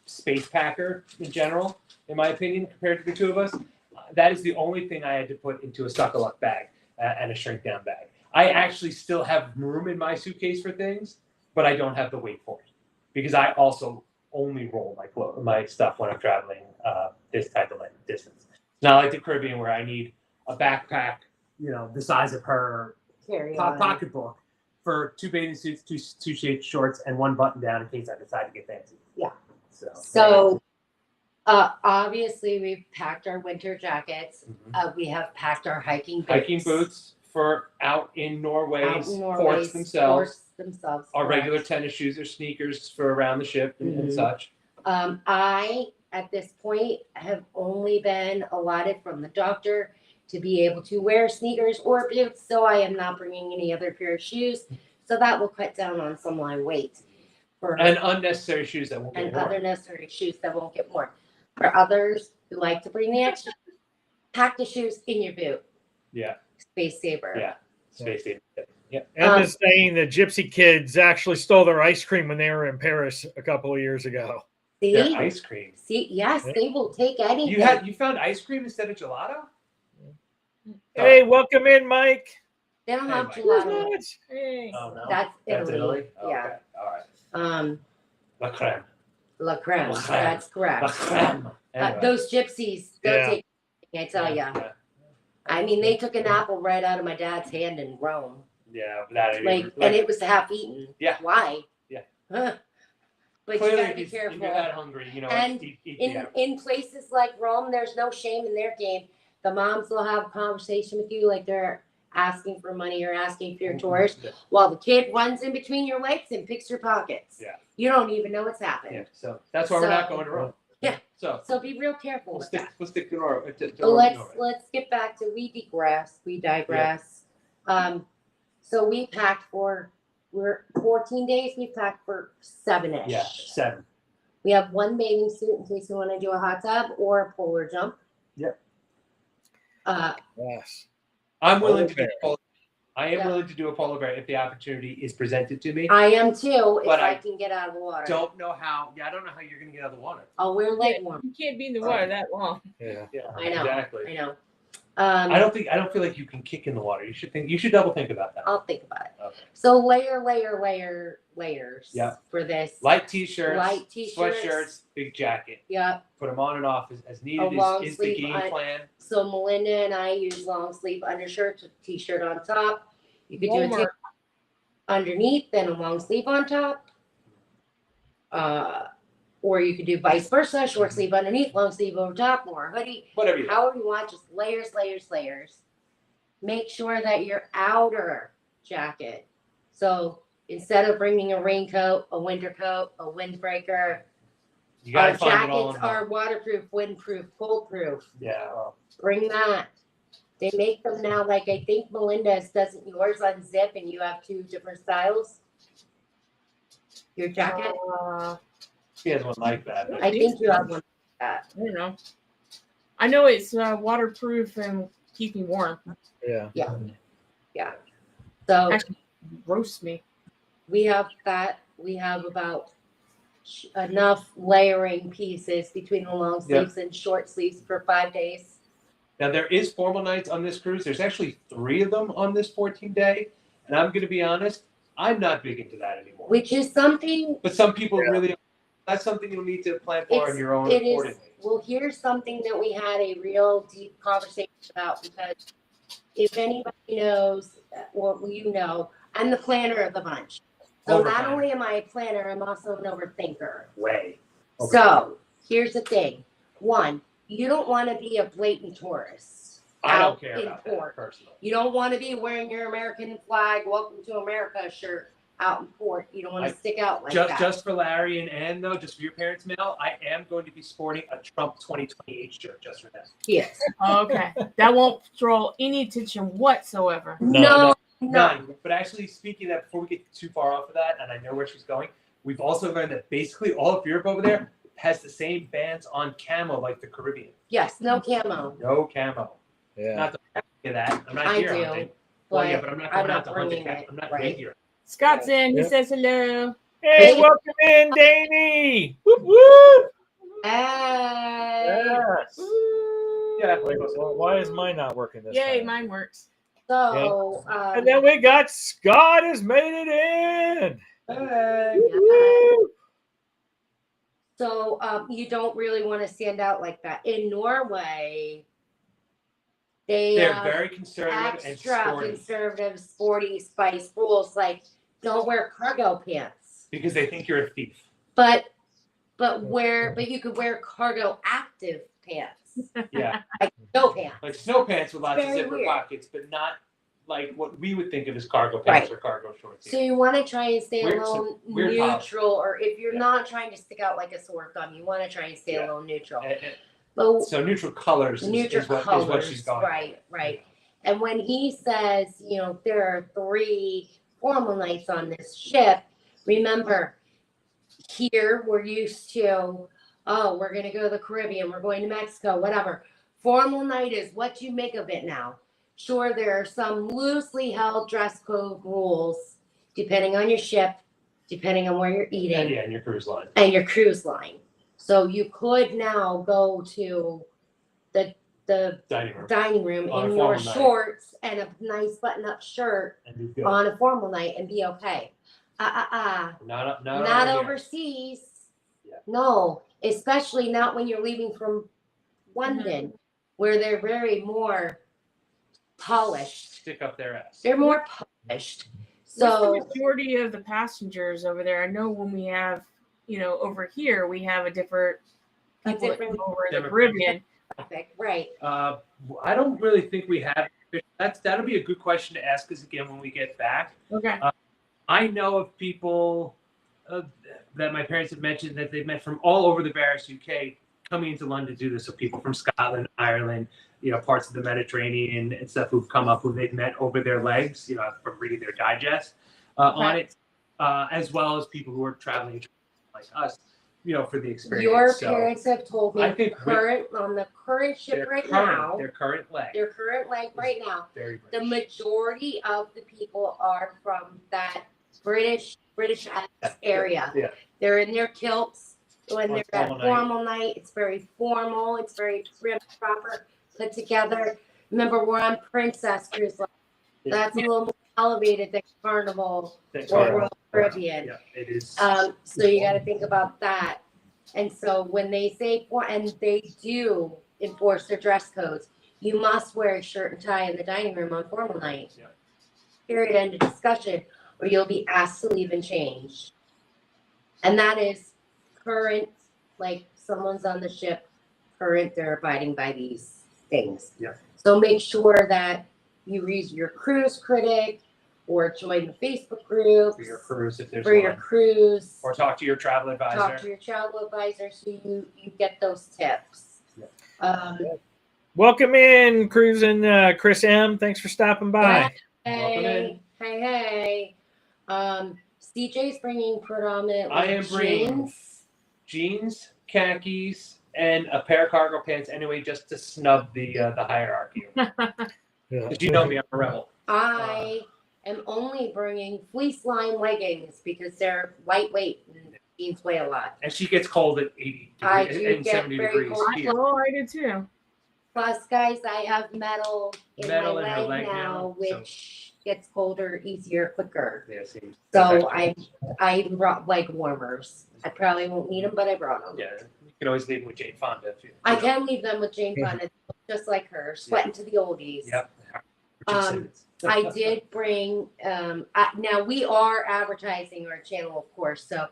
space packer in general, in my opinion, compared to the two of us, that is the only thing I had to put into a Suck-a-Luck bag and a shrink down bag. I actually still have room in my suitcase for things, but I don't have the weight for it because I also only roll my stuff when I'm traveling this type of length distance. It's not like the Caribbean where I need a backpack, the size of her Carry on. pocketbook for 2 bathing suits, two shorts, and 1 button down in case I decide to get fancy. Yeah. So Obviously we've packed our winter jackets. Mhm. We have packed our hiking boots. hiking boots for out in Norway, Out in Norway, ports themselves. Our correct. regular tennis shoes or sneakers for around the ship and Mhm. such. I, at this point, have only been allotted from the doctor to be able to wear sneakers or boots, so I am not bringing any other pair of shoes. So that will cut down on some of my weight. For And unnecessary shoes that won't get and worn. other necessary shoes that won't get worn. For others who like to bring the extra, pack the shoes in your boot. Yeah. Space saver. Yeah. Space station. Yep. Emma's saying the gypsy kids actually stole their ice cream when they were in Paris a couple of years ago. See? Their ice cream. See, yes, Yeah. they will take anything. You found ice cream instead of gelato? Hey, welcome in, Mike. They don't have Hey, gelato. Hey. Oh no. That's Italy. Oh, Yeah. okay. All right. La La creme. creme. La creme. La creme. That's correct. La creme. Anyway. Those gypsies, they'll Yeah. take anything, I tell ya. Yeah. I mean, they took an apple right out of my dad's hand in Rome. Yeah, that And it was half eaten. Yeah. Why? Yeah. Huh. But clearly, you gotta be if careful. you're that hungry, And eat in together. in places like Rome, there's no shame in their game. The moms will have a conversation with you like they're asking for money or asking for your tours, while the kid runs in between your legs and picks your pockets. Yeah. You don't even know what's happened. Yeah, so that's why we're not So- going to Rome. Yeah. So So be real careful we'll with stick, that. we'll stick to Norway. So let's get back to we digress. So we packed we're 14 days. We packed for 7-ish. Yeah, 7. We have 1 bathing suit in case we want to do a hot tub or a polar jump. Yep. Yes. I'm willing Polar to do bear. a polar. I am Yeah. willing to do a polar bear if the opportunity is presented to me. I am too, if But I I can get out of the water. Don't know how. Yeah, I don't know how you're going to get out of the water. I'll wear leg warm. You can't be in the water that long. Yeah. Yeah, I know. Exactly. I know. I don't feel like you can kick in the water. You should double think about that. I'll think about it. Okay. So layers Yeah. for this. Light t-shirts, Light t-shirts. sweatshirts, big jacket. Yeah. Put them on and off as needed long is the sleeve game plan. So Melinda and I use long sleeve undershirts, a t-shirt on top. You could do a Walmart. t- underneath, then a long sleeve on top. Or you could do vice versa, short sleeve underneath, long sleeve over top, more hoodie. Whatever you However you want, just layers, layers, layers. Make sure that your outer jacket. So instead of bringing a raincoat, a winter coat, a windbreaker, You our gotta find it all jackets in one. are waterproof, windproof, cold proof. Yeah. Well, Bring that. They make them now, like I think Melinda's doesn't yours unzip and you have 2 different styles. Your jacket? she has one like that. I think you have one like that. I don't know. I know it's waterproof and keep me warm. Yeah. So Actually, roast me. we have that. We have about enough layering pieces between the long sleeves and short sleeves for 5 days. Now there is formal nights on this cruise. There's actually 3 of them on this 14-day, and I'm going to be honest, I'm not big into that anymore. Which is something. But some people really. That's something you'll need to plan for on your own. It is. accordingly. Well, here's something that we had a real deep conversation about, because if anybody knows, or you know, I'm the planner of the bunch. So not Overplanner. only am I a planner, I'm also an overthinker. Way. Okay. So here's the thing. One, you don't want to be a blatant tourist. I don't out care in about port. that personally. You don't want to be wearing your American flag, welcome to America shirt out in port. You don't want to stick out like that. Just for Larry and Ann, though, just for your parents' mail, I am going to be sporting a Trump 2028 shirt just for them. Yes. Okay. That won't draw any attention whatsoever. No. None. But actually, speaking of that, before we get too far off of that, and I know where she's going, we've also learned that basically all of Europe over there has the same bands on camo like the Caribbean. Yes, no camo. No camo. Yeah. Not to that. I'm not I here do, hunting. but Well, yeah, but I'm not going out to hunt bringing it. it, I'm not right. here. Scott's in. He Yep. says hello. Hey, welcome in, Danny. Whoop, whoop. Hey. Yes. Yeah. Why is mine not working this Yay, time? mine works. So, And then we got Scott has made it in. Hey. Woo. so you don't really want to stand out like that. In Norway, They're have very conservative and extra sporty conservative, sporty spice rules, like don't wear cargo pants. because they think you're a thief. But you could wear cargo active pants, Yeah. like no pants. Like snow pants with lots of Very zipper weird. pockets, but not like what we would think of as cargo pants or cargo shorts. So you want to try and stay Weird- a little weird policy. neutral, or if you're Yeah. not trying to stick out like a sore thumb, you want to try and stay a Yeah. little neutral. And But so neutral colors is what she's going. right. And when he says, you know, there are 3 formal nights on this ship, remember, here we're used to, oh, we're going to go to the Caribbean, we're going to Mexico, whatever. Formal night is what you make of it now. Sure, there are some loosely held dress code rules, depending on your ship, depending on where you're eating. Yeah, and your cruise line. And your cruise line. So you could now go to the Dining room in On a your formal night. shorts and a nice button-up shirt and be good. on a formal night and be okay. Not over overseas. Yeah. No, especially not when you're leaving from London, where they're very more polished. Stick up their ass. They're more polished. What's the So majority of the passengers over there? I know when we have, over here, we have a different people different over in the demographic. Caribbean. right. I don't really think we have. That'll be a good question to ask us again when we get back. Okay. I know of people that my parents have mentioned that they've met from all over the various UK coming into London to do this. So people from Scotland, Ireland, parts of the Mediterranean and stuff who've come up who they've met over their legs, from reading their digest on it, as well as people who are traveling like us, for the experience. Your So parents have told me I think on the current ship right now, their current leg. their current leg right now, Very the British. majority of the people are from that British area. Yeah. They're in their kilts when On they're at formal night. formal night. It's very formal. It's very prim, proper, put together. Remember, we're on Princess Cruise Line. Yeah. That's a little more elevated than Carnival That's or right. Royal Caribbean. Yeah, it is. So you got to think about that. And so when they say, and they do enforce their dress codes, you must wear a shirt and tie in the dining room on formal night. Yeah. Period. End of discussion. Or you'll be asked to leave and change. And that is current, like someone's on the ship, current, they're abiding by these things. Yeah. So make sure that you read your cruise critic or join the Facebook group For your cruise, if there's for your one. cruise. Or talk to your travel advisor. Talk to your travel advisor so you get those tips. Yeah. Welcome in, Cruising Chris M. Thanks for stopping by. Welcome in. Hey. CJ's bringing predominantly I am bringing jeans. jeans, khakis, and a pair of cargo pants anyway, just to snub the hierarchy. Yeah. Because you know me, I'm a rebel. I am only bringing fleece line leggings because they're lightweight and jeans weigh a lot. And she gets cold at 80 I degrees do and get 70 very degrees cold. here. Oh, I did too. Plus, guys, I have metal in Metal my in her leg leg now, now, so- which gets colder, easier, quicker. Yeah, seems. So I even brought leg warmers. I probably won't need them, but I brought them. Yeah, you can always leave them with Jane Fonda if you. I can leave them with Jane Fonda, just like her, sweating to the oldies. Yep. I did bring. Now we are advertising our channel, of course. So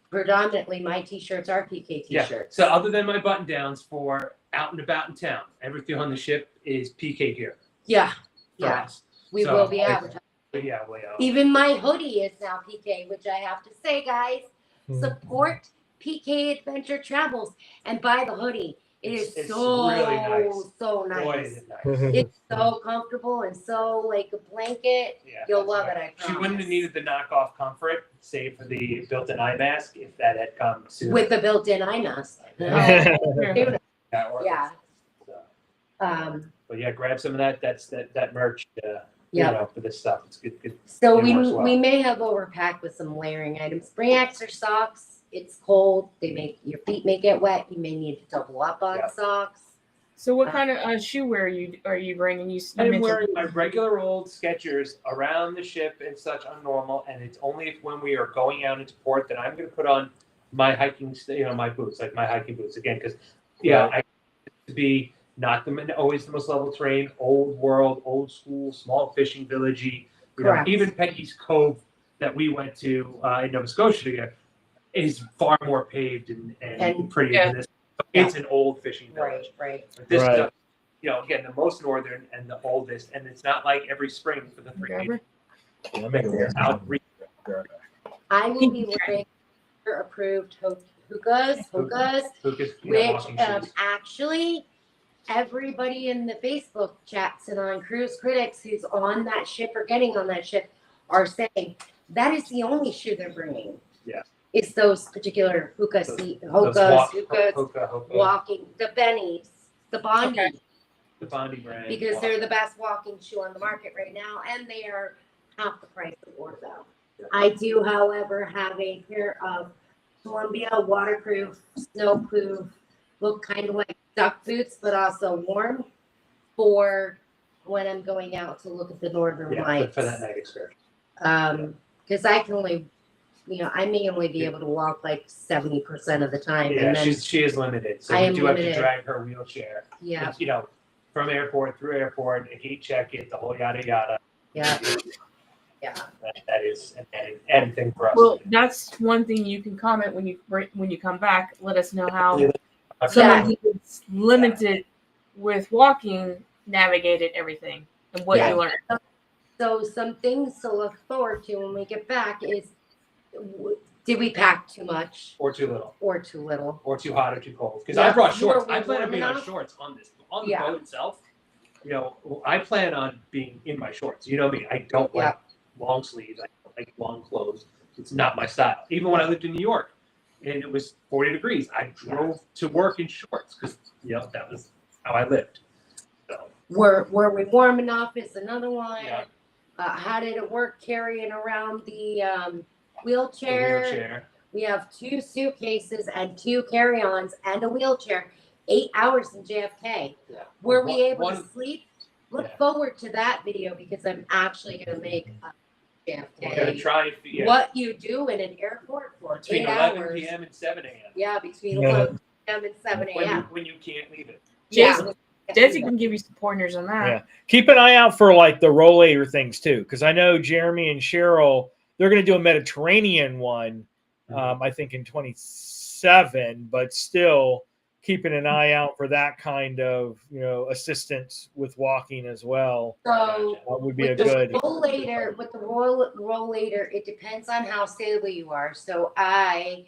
predominantly, my T-shirts are PK Yeah. T-shirts. So other than my button downs for out and about in town, everything on the ship is PK gear. Yeah, for yeah, us. we So, will be advertising. But yeah, we Even my hoodie is now PK, which I have to say, guys, Hmm. support PK Adventure Travels and buy the hoodie. It's So really nice. so boy, nice. is it nice. It's so comfortable and so like a blanket. Yeah, You'll that's love right. it. I She promise. wouldn't have needed the knockoff comfort, save for the built-in eye mask, if that had come soon. With the built-in eye mask. Yeah. Yeah. So, but yeah, grab some of that. That's that merch. Yeah. For this stuff. It's good. So It works well. we may have overpacked with some layering items. Bring extra socks. It's cold. Your feet may get wet. You may need to double up on Yeah. socks. So what kind of shoe wear are you bringing? You I'm mentioned- wearing my regular old Skechers around the ship and such on normal, and it's only if when we are going out into port that I'm going to put on my hiking, my boots, like my hiking boots again, because I to be not always the most level terrain, old world, old school, small fishing villagey. Correct. Even Peggy's Cove that we went to in Nova Scotia together is far more paved and prettier Yeah. than this. It's an old fishing village. Right. But this Right. stuff, again, the most northern and the oldest, and it's not like every spring for the 3 Grabber? They're out. I will be wearing approved hookahs, which actually everybody in the Facebook chats and on Cruise Critics who's on that ship or getting on that ship are saying that is the only shoe they're bringing. Yeah. It's those particular hookahs, walking, the bennies, the Bondi, Okay. The Bondi brand. because they're the best walking shoe on the market right now, and they are half the price of Ortho. I do, however, have a pair of Columbia waterproof, snowproof, look kind of like duck boots, but also warm for when I'm going out to look at the northern lights. for that night excursion. Because I can only, I may only be able to walk like 70% of the time. Yeah, and then, she is limited, so I we am do have limited. to drag her wheelchair. yeah, It's, from airport through airport, a gate check it, the whole yada yada. yeah. That is an added thing for us. Well, that's one thing you can comment when you come back. Let us know how Yeah. someone who's limited with walking navigated everything and what Yeah. you learned. So some things to look forward to when we get back is, did we pack too much Or too little, or too little? or too hot, or too cold. Because Yeah. I brought shorts. Were we I plan on warm being on enough? shorts on the Yeah. boat itself. I plan on being in my shorts. You know me. I don't like long sleeves. I don't like long clothes. It's not my style. Even when I lived in New York and it was 40 degrees, I drove to work in shorts because that was how I lived. So Were we warm enough is another one. Yeah. How did it work carrying around the the wheelchair? wheelchair. We have 2 suitcases and 2 carry-ons and a wheelchair. 8 hours in JFK. Yeah. Were we able One- to sleep? Look Yeah. forward to that video because I'm actually going to make a We're gonna JFK. try. What you do in an airport for Between 8 11 hours. p.m. and 7 a.m. Yeah, between Yeah. 11 p.m. and 7 a.m. When you can't leave it. Jason, Desi can give you some pointers on that. Yeah. Keep an eye out for like the rollator things too, because I know Jeremy and Cheryl, they're going to do a Mediterranean one, I think in 27, but still keeping an eye out for that kind of assistance with walking as well. So Would be a with the good. rollator, it depends on how stable you are. So I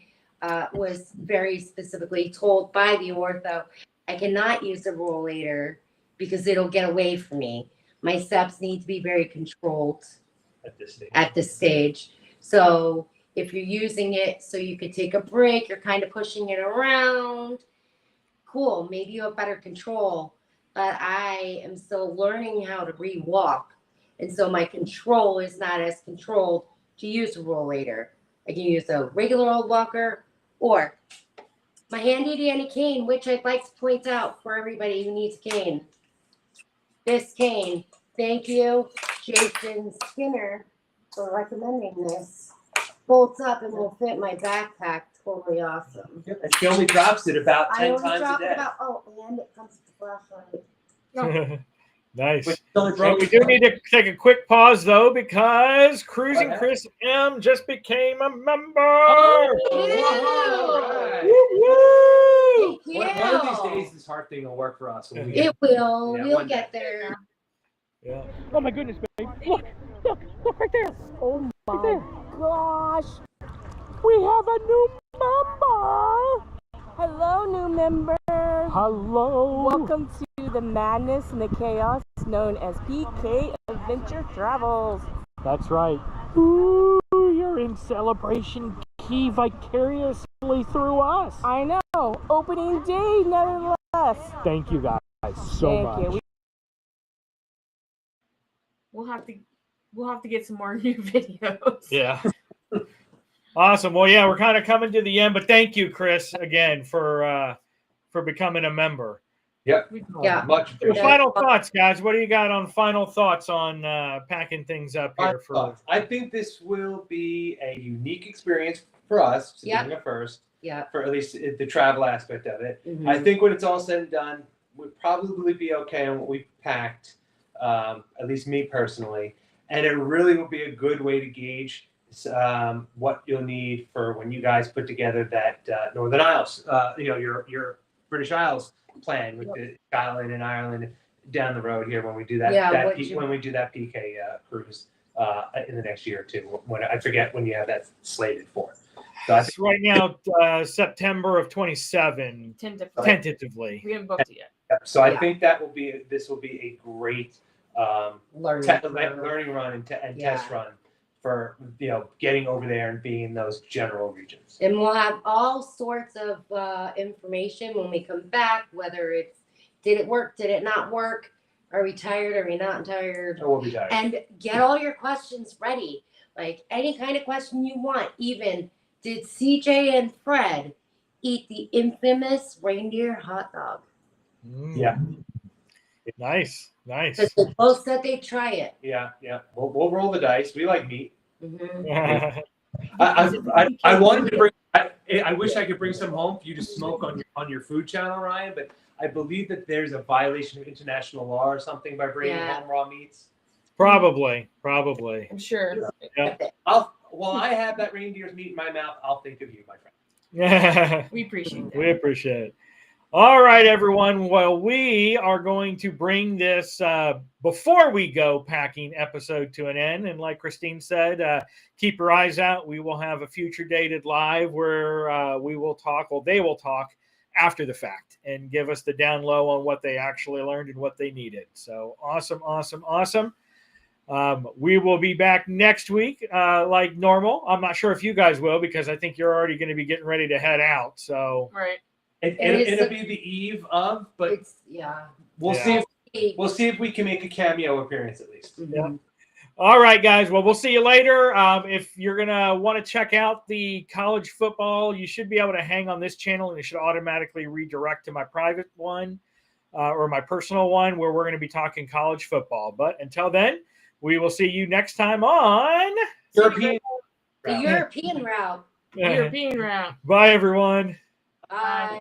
was very specifically told by the ortho, I cannot use a rollator because it'll get away from me. My steps need to be very controlled At this stage. So if you're using it so you could take a break, you're kind of pushing it around. cool. Maybe you have better control, but I am still learning how to re-walk. And so my control is not as controlled to use a rollator. I can use a regular old walker or my handy dandy cane, which I'd like to point out for everybody who needs a cane. This cane, thank you, Jason Skinner, for recommending this. Bolts up and will fit my backpack. Totally awesome. She only drops it about I 10 only times a drop day. and it comes with the flashlight. Nice. Which only And broke we do need to take a quick pause though, because Cruising Okay. Chris M just became a member. Oh, Ew. right. Thank you. One of these days, this heart thing will work for us. When we It will. Yeah, We'll one get there. Yeah. Oh my goodness, babe. Look right there. Oh my gosh. We have a new member. Hello, new members. Hello. Welcome to the madness and the chaos known as PK Adventure Travels. That's right. Ooh, you're in Celebration Key vicariously through us. I know. Opening day, nevertheless. Thank you guys so much. Thank you. We'll have to get some more new videos. Yeah. Awesome. Well, yeah, we're kind of coming to the end, but thank you, Chris, again for becoming a member. Yep. Yeah. Much So appreciated. final thoughts, guys. What do you got on final thoughts on packing things up here? I think this will be a unique experience for us, Yeah. being a first, Yeah. for at least the travel aspect of it. Mhm. I think when it's all said and done, we'll probably be okay on what we've packed, at least me personally. And it really will be a good way to gauge what you'll need for when you guys put together that Northern Isles, your British Isles plan with the Scotland and Ireland down the road here when we do that, Yeah, when we do that PK cruise in the next year or two. When I forget when you have that slated for. So I think It's right now, September of 27, tentatively. We haven't booked it yet. so. I Yeah. think this will be a great learning run and test run for getting over there and being in those general regions. And we'll have all sorts of information when we come back, whether it's did it work, did it not work, are we tired, are we not tired, So we'll be tired. and get all your questions ready. Like any kind of question you want, even did CJ and Fred eat the infamous reindeer hot dog? Yeah. Nice. Because they both said they'd try it. Yeah. We'll roll the dice. We like meat. Mhm. I wanted to bring. I wish I could bring some home for you to smoke on your food channel, Ryan. But I believe that there's a violation of international law or something by bringing Yeah. home raw meats. Probably. I'm sure. While I have that reindeer's meat in my mouth, I'll think of you, my friend. We appreciate that. We appreciate it. All right, everyone. Well, we are going to bring this before we go packing episode to an end. And like Kristine said, keep your eyes out. We will have a future dated live where we will talk, well, they will talk after the fact and give us the down low on what they actually learned and what they needed. So awesome. We will be back next week like normal. I'm not sure if you guys will, because I think you're already going to be getting ready to head out. So Right. It'll be the eve of, but we'll see. We'll see if we can make a cameo appearance at least. Yeah. All right, guys. Well, we'll see you later. If you're going to want to check out the college football, you should be able to hang on this channel and it should automatically redirect to my private one or my personal one where we're going to be talking college football. But until then, we will see you next time on The European route. European route. Bye, everyone. Bye.